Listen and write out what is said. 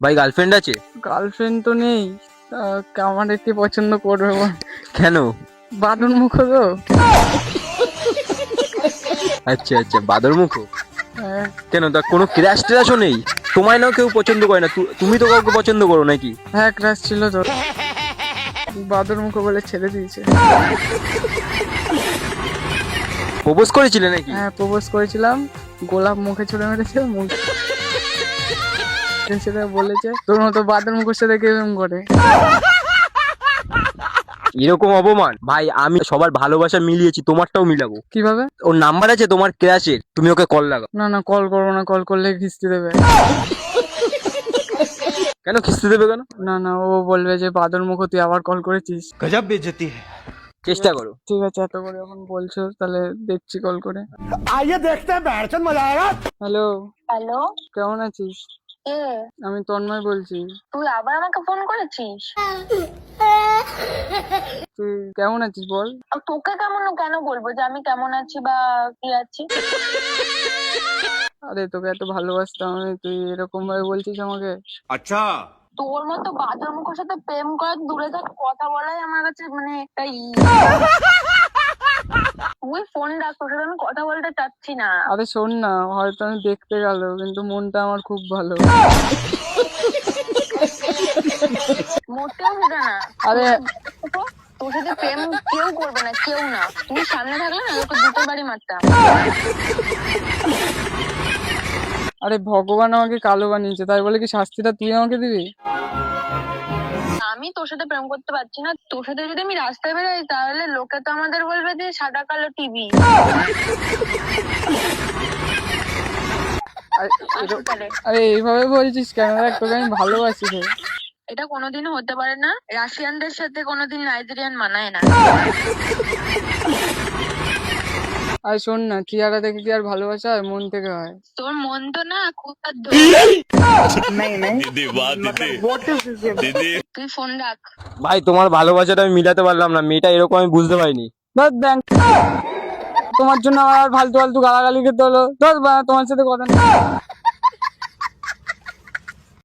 ভাই গার্লফ্রেন্ড আছে? গার্লফ্রেন্ড তো নেই। আমার একটি পছন্দ করবে বল? কেন? বাদন মুখ তো। আচ্ছা আচ্ছা, বাদর মুখো। হ্যাঁ। কেন, তা কোনো ক্র্যাশ ট্র্যাশও নেই? তোমায় নাও কেউ পছন্দ করে না, তুমি তো কাউকে পছন্দ করো নাকি? হ্যাঁ, ক্রাশ ছিল তো, বাদর মুখ বলে ছেড়ে দিয়েছে। প্রপোজ করেছিলে নাকি? হ্যাঁ, প্রপোজ করেছিলাম, গোলাপ মুখে ছুড়ে মেরেছে, মুখ সেটা বলেছে তোর মতো বাদর মুখের সাথে কেমন করে। এরকম অপমান? ভাই আমি সবার ভালোবাসা মিলিয়েছি, তোমারটাও মিলাবো। কিভাবে? ওর নাম্বার আছে তোমার ক্র্যাশের, তুমি ওকে কল লাগাও। না না, কল করবো না, কল করলে কিস্তি দেবে। কেন কিস্তি দেবে কেন? না না, ও বলবে যে বাদর মুখ তুই আবার কল করেছিস। गजब बेइज्जती है। চেষ্টা করো। ঠিক আছে, এত করে এখন বলছো তাহলে দেখছি কল করে। आइए देखते हैं बैठचंद मजा आएगा। হ্যালো, হ্যালো, কেমন আছিস? কে? আমি তন্ময় বলছি। তুই আবার আমাকে ফোন করেছিস? তুই কেমন আছিস বল? আর তোকে কেন বলবো যে আমি কেমন আছি বা কি আছি? আরে তোকে এত ভালোবাসতাম আমি, তুই এরকম ভাবে বলছিস আমাকে? अच्छा। তোর মতো বাদর মুখের সাথে প্রেম করা দূরে থাক, কথা বলাই আমার কাছে মানে একটা তুই ফোন রাখ, তোর সাথে আমি কথা বলতে চাচ্ছি না। আরে শোন না, হয়তো আমি দেখতে গেল কিন্তু মনটা আমার খুব ভালো। মোটেও হবে না। আরে তোর সাথে প্রেম কেউ করবে না, কেউ না। তুই সামনে থাকলে না তোকে দুটো বাড়ি মারতাম। আরে ভগবান আমাকে কালো বানিয়েছে, তাই বলে কি শাস্তিটা তুই আমাকে দিবি? আমি তোর সাথে প্রেম করতে পারছি না। তোর সাথে যদি আমি রাস্তায় বেরোই তাহলে লোকে তো আমাদের বলবে যে সাদা কালো টিভি। আরে এইভাবে বলছিস কেন? দেখ তোকে আমি ভালোবাসি রে। এটা কোনোদিনও হতে পারে না। রাশিয়ানদের সাথে কোনোদিন নাইজেরিয়ান মানায় না। আর শোন না, চেহারা দেখে কি আর ভালোবাসা হয়? মন থেকে হয়। তোর মন তো না খুব তুই ফোন রাখ। ভাই তোমার ভালোবাসাটা আমি মিলাতে পারলাম না, মেয়েটা এরকম আমি বুঝতে পারিনি। ধর ব্যাংক, তোমার জন্য আমার ফালতু ফালতু গালাগালি খেতে হলো। ধর তোমার সাথে কথা নেই।